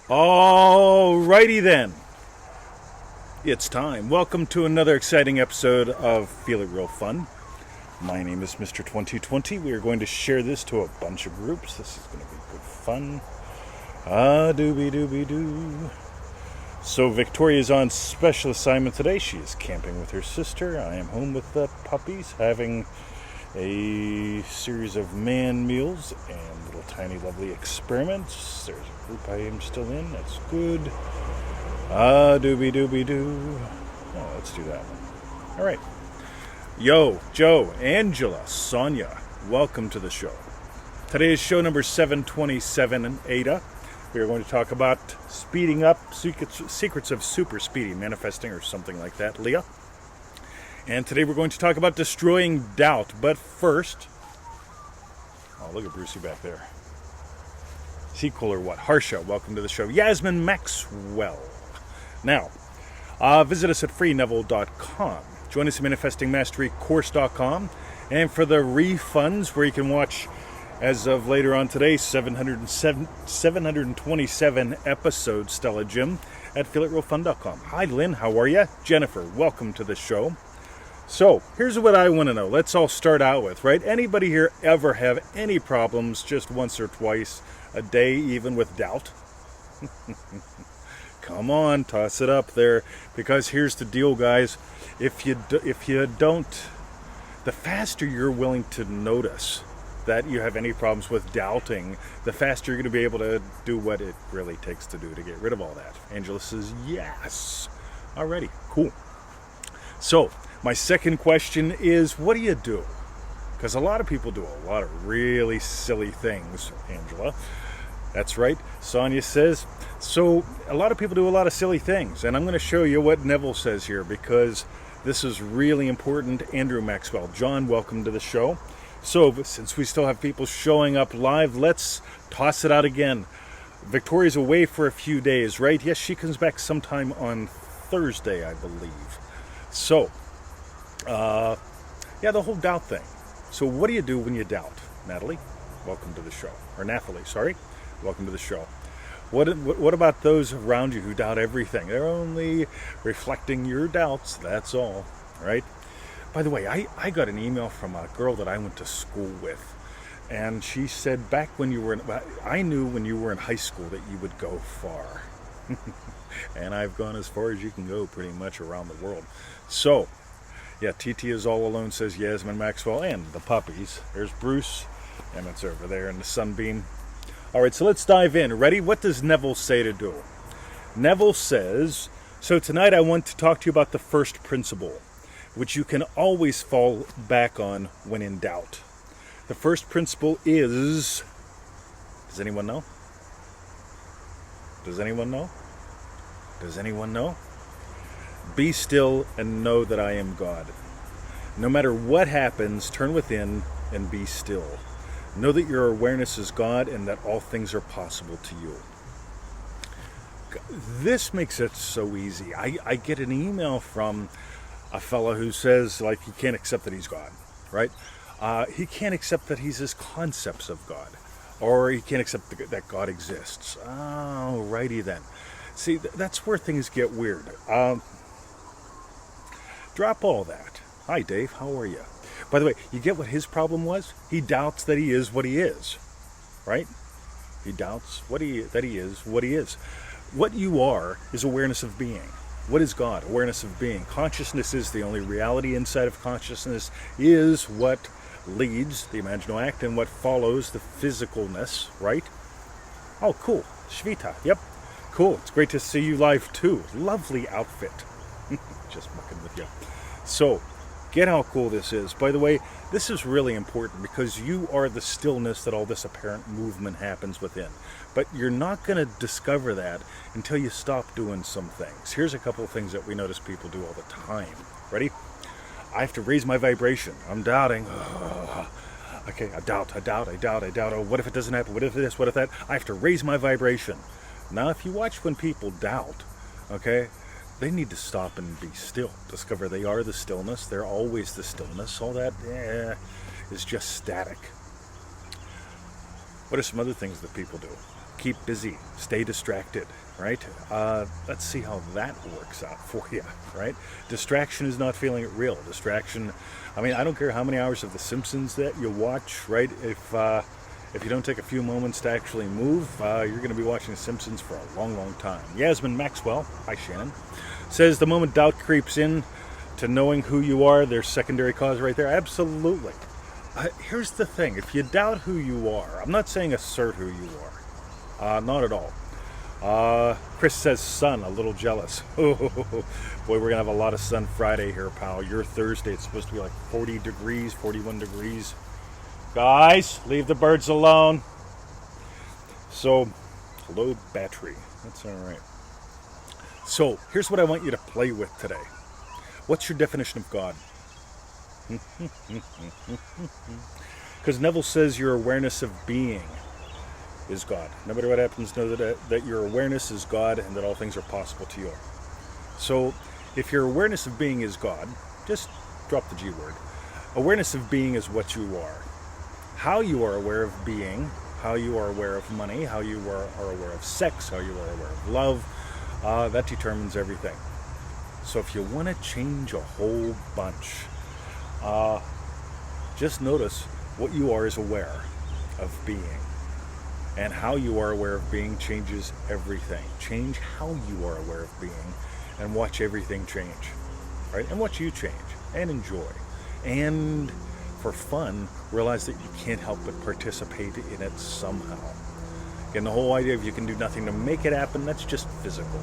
Alrighty then. It's time. Welcome to another exciting episode of Feel It Real Fun. My name is Mr. 2020. We are going to share this to a bunch of groups. This is going to be good fun. Doobie-doobie-doo. So Victoria's on special assignment today. She is camping with her sister. I am home with the puppies, having a series of man meals and little tiny lovely experiments. There's a group I am still in. That's good. Doobie-doobie-doo. Oh, let's do that one. All right. Yo, Joe, Angela, Sonia, welcome to the show. Today is show number 727 in Ada. We are going to talk about speeding up, secrets of super speedy manifesting or something like that, Leah. And today we're going to talk about destroying doubt. But first, oh, look at Brucey back there. Is he cool or what? Harsha, welcome to the show. Yasmin Maxwell. Now, visit us at freeneville.com. Join us at manifestingmasterycourse.com. And for the refunds, where you can watch, as of later on today, 727 episodes, Stella Jim, at feelitrealfun.com. Hi, Lynn. How are you? Jennifer, welcome to the show. So, here's what I want to know. Let's all start out with, right? Anybody here ever have any problems just once or twice a day, even with doubt? Come on, toss it up there. Because here's the deal, guys. If you don't, the faster you're willing to notice that you have any problems with doubting, the faster you're going to be able to do what it really takes to do to get rid of all that. Angela says yes. Alrighty, cool. So, my second question is, what do you do? Because a lot of people do a lot of really silly things, Angela. That's right, Sonia says. So, a lot of people do a lot of silly things, and I'm going to show you what Neville says here, because this is really important. Andrew Maxwell. John, welcome to the show. So, since we still have people showing up live, let's toss it out again. Victoria's away for a few days, right? Yes, she comes back sometime on Thursday, I believe. So, the whole doubt thing. So, what do you do when you doubt? Natalie, welcome to the show. Or Nathalie, sorry. Welcome to the show. What about those around you who doubt everything? They're only reflecting your doubts, that's all, right? By the way, I got an email from a girl that I went to school with, and she said back when you were I knew when you were in high school that you would go far. And I've gone as far as you can go pretty much around the world. So, yeah, TT is all alone, says Yasmin Maxwell, and the puppies. There's Bruce, Emmett's over there in the sunbeam. All right, so let's dive in. Ready? What does Neville say to do? Neville says, so tonight I want to talk to you about the first principle, which you can always fall back on when in doubt. The first principle is, does anyone know? Does anyone know? Does anyone know? Be still and know that I am God. No matter what happens, turn within and be still. Know that your awareness is God and that all things are possible to you. This makes it so easy. I get an email from a fellow who says, like, he can't accept that he's God, right? He can't accept that he's his concepts of God, or he can't accept that God exists. Oh, righty then. See, that's where things get weird. Drop all that. Hi, Dave. How are you? By the way, you get what his problem was? He doubts that he is what he is, right? He doubts that he is what he is. What you are is awareness of being. What is God? Awareness of being. Consciousness is the only reality. Inside of consciousness is what leads the imaginal act and what follows the physicalness, right? Oh, cool. Shvita. Yep. Cool. It's great to see you live too. Lovely outfit. Just mucking with you. So, get how cool this is. By the way, this is really important because you are the stillness that all this apparent movement happens within. But you're not going to discover that until you stop doing some things. Here's a couple of things that we notice people do all the time. Ready? I have to raise my vibration. I'm doubting. Okay, I doubt. Oh, what if it doesn't happen? What if this? What if that? I have to raise my vibration. Now, if you watch when people doubt, okay, they need to stop and be still. Discover they are the stillness. They're always the stillness. All that is just static. What are some other things that people do? keep busy, stay distracted, right? Let's see how that works out for you, right? Distraction is not feeling it real. Distraction, I mean, I don't care how many hours of The Simpsons that you watch, right? If you don't take a few moments to actually move, you're going to be watching The Simpsons for a long, long time. Yasmin Maxwell, hi Shannon, says the moment doubt creeps in to knowing who you are, there's secondary cause right there. Absolutely. Here's the thing. If you doubt who you are, I'm not saying assert who you are. Not at all. Chris says sun, a little jealous. Boy, we're going to have a lot of sun Friday here, pal. Your Thursday, it's supposed to be like 40 degrees, 41 degrees. Guys, leave the birds alone. So, low battery. That's all right. So, here's what I want you to play with today. What's your definition of God? Because Neville says your awareness of being is God. No matter what happens, know that your awareness is God and that all things are possible to you. So, if your awareness of being is God, just drop the G word. Awareness of being is what you are. How you are aware of being, how you are aware of money, how you are aware of sex, how you are aware of love, that determines everything. So if you want to change a whole bunch, just notice what you are is aware of being. And how you are aware of being changes everything. Change how you are aware of being and watch everything change. Right? And watch you change and enjoy. And for fun, realize that you can't help but participate in it somehow. And the whole idea of you can do nothing to make it happen, that's just physical.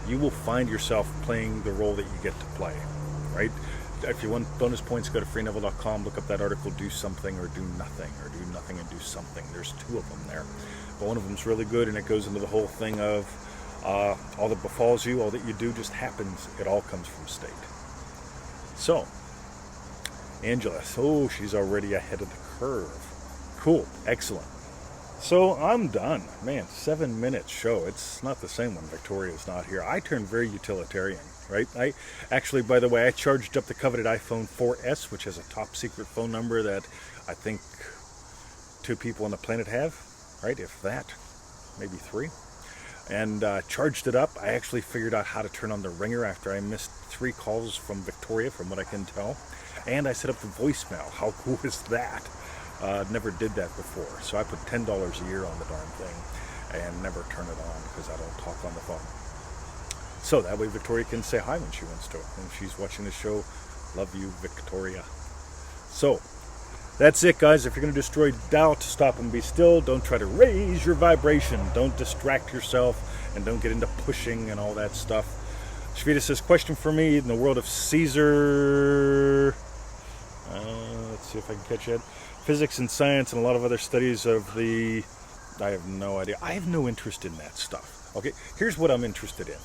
You will find yourself playing the role that you get to play, right? If you want bonus points, go to freeneville.com, look up that article, do something or do nothing, or do nothing and do something. There's 2 of them there. But one of them's really good, and it goes into the whole thing of all that befalls you, all that you do just happens. It all comes from state. So, Angela, oh, she's already ahead of the curve. Cool, excellent. So I'm done. Man, 7-minute show. It's not the same when Victoria's not here. I turned very utilitarian, right? I actually, by the way, I charged up the coveted iPhone 4S, which has a top secret phone number that I think 2 people on the planet have, right? If that, maybe 3. And charged it up. I actually figured out how to turn on the ringer after I missed 3 calls from Victoria, from what I can tell. And I set up the voicemail. How cool is that? Never did that before. So I put $10 a year on the darn thing and never turn it on because I don't talk on the phone. So that way Victoria can say hi when she wants to. And she's watching the show. Love you, Victoria. So that's it, guys. If you're going to destroy doubt, stop and be still. Don't try to raise your vibration. Don't distract yourself and don't get into pushing and all that stuff. Shvita says, question for me in the world of Caesar. Let's see if I can catch it. Physics and science and a lot of other studies of the... I have no idea. I have no interest in that stuff. Okay, here's what I'm interested in.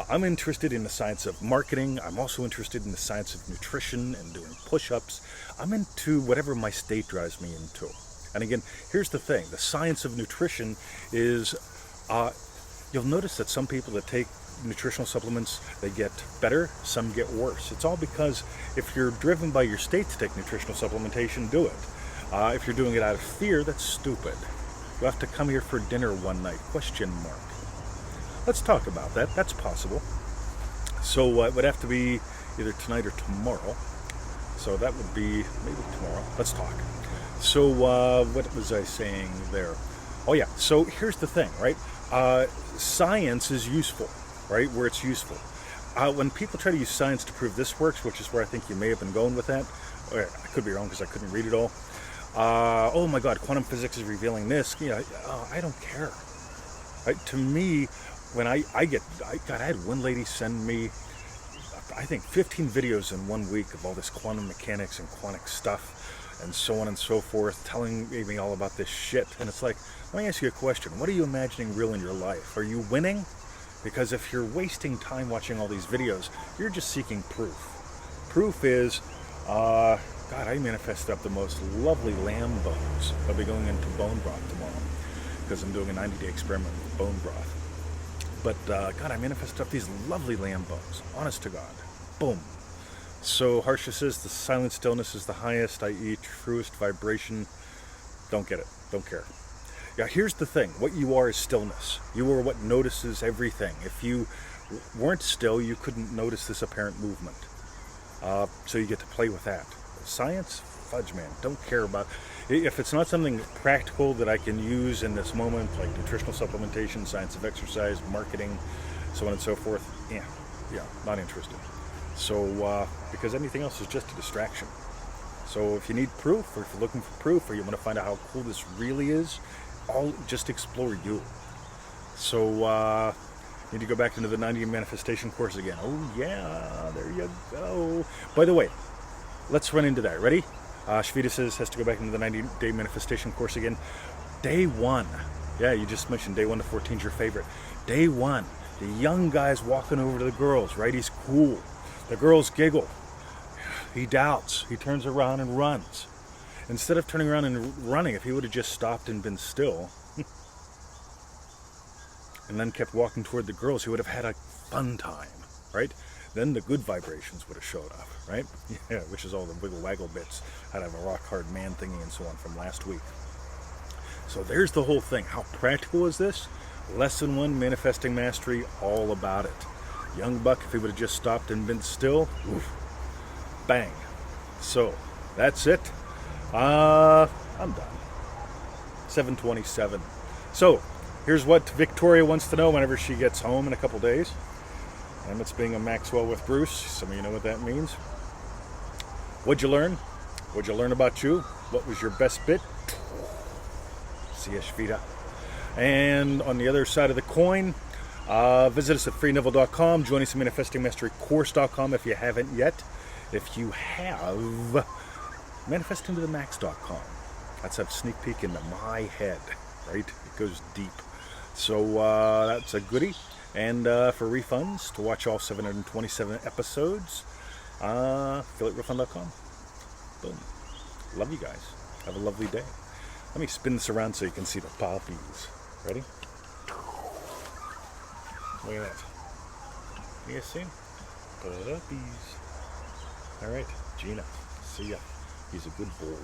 I'm interested in the science of marketing. I'm also interested in the science of nutrition and doing push-ups. I'm into whatever my state drives me into. And again, here's the thing. The science of nutrition is... you'll notice that some people that take nutritional supplements, they get better, some get worse. It's all because if you're driven by your state to take nutritional supplementation, do it. If you're doing it out of fear, that's stupid. You have to come here for dinner one night, question mark. Let's talk about that. That's possible. So it would have to be either tonight or tomorrow. So that would be maybe tomorrow. Let's talk. So what was I saying there? Oh yeah, so here's the thing, right? Science is useful, right? Where it's useful. When people try to use science to prove this works, which is where I think you may have been going with that. I could be wrong because I couldn't read it all. Oh my God, quantum physics is revealing this. Yeah, I don't care. Right? To me, when I had one lady send me, I think 15 videos in 1 week of all this quantum mechanics and quantic stuff and so on and so forth, telling me all about this shit. And it's like, let me ask you a question. What are you imagining real in your life? Are you winning? Because if you're wasting time watching all these videos, you're just seeking proof. Proof is, God, I manifested up the most lovely lamb bones. I'll be going into bone broth tomorrow because I'm doing a 90-day experiment with bone broth. But God, I manifested up these lovely lamb bones. Honest to God. Boom. So Harsha says the silent stillness is the highest, i.e. truest vibration. Don't get it. Don't care. Yeah, here's the thing. What you are is stillness. You are what notices everything. If you weren't still, you couldn't notice this apparent movement. So you get to play with that. Science, fudge, man. Don't care about. If it's not something practical that I can use in this moment, like nutritional supplementation, science of exercise, marketing, so on and so forth, yeah, not interested. So, because anything else is just a distraction. So if you need proof, or if you're looking for proof, or you want to find out how cool this really is, just explore you. So, need to go back into the 90-day manifestation course again. Oh yeah, there you go. By the way, let's run into that. Ready? Shvita says has to go back into the 90-day manifestation course again. Day 1. Yeah, you just mentioned day 1 to 14 is your favorite. Day 1, the young guy's walking over to the girls, right? He's cool. The girls giggle. He doubts. He turns around and runs. Instead of turning around and running, if he would have just stopped and been still, and then kept walking toward the girls, he would have had a fun time, right? Then the good vibrations would have showed up, right? Yeah, which is all the wiggle waggle bits out of a rock hard man thingy and so on from last week. So there's the whole thing. How practical is this? Lesson 1, manifesting mastery, all about it. Young buck, if he would have just stopped and been still, oof, bang. So that's it. I'm done. 7:27. So here's what Victoria wants to know whenever she gets home in a couple days. And it's being a Maxwell with Bruce. Some of you know what that means. What'd you learn? What'd you learn about you? What was your best bit? See ya, Shvita. And on the other side of the coin, visit us at freeneville.com. Join us at manifestingmasterycourse.com if you haven't yet. If you have, manifestingtothemax.com. That's a sneak peek into my head, right? It goes deep. So that's a goodie. And for refunds, to watch all 727 episodes, affiliaterefund.com. Boom. Love you guys. Have a lovely day. Let me spin this around so you can see the poppies. Ready? Look at that. You guys see? Puppies. All right, Gina. See ya. He's a good boy.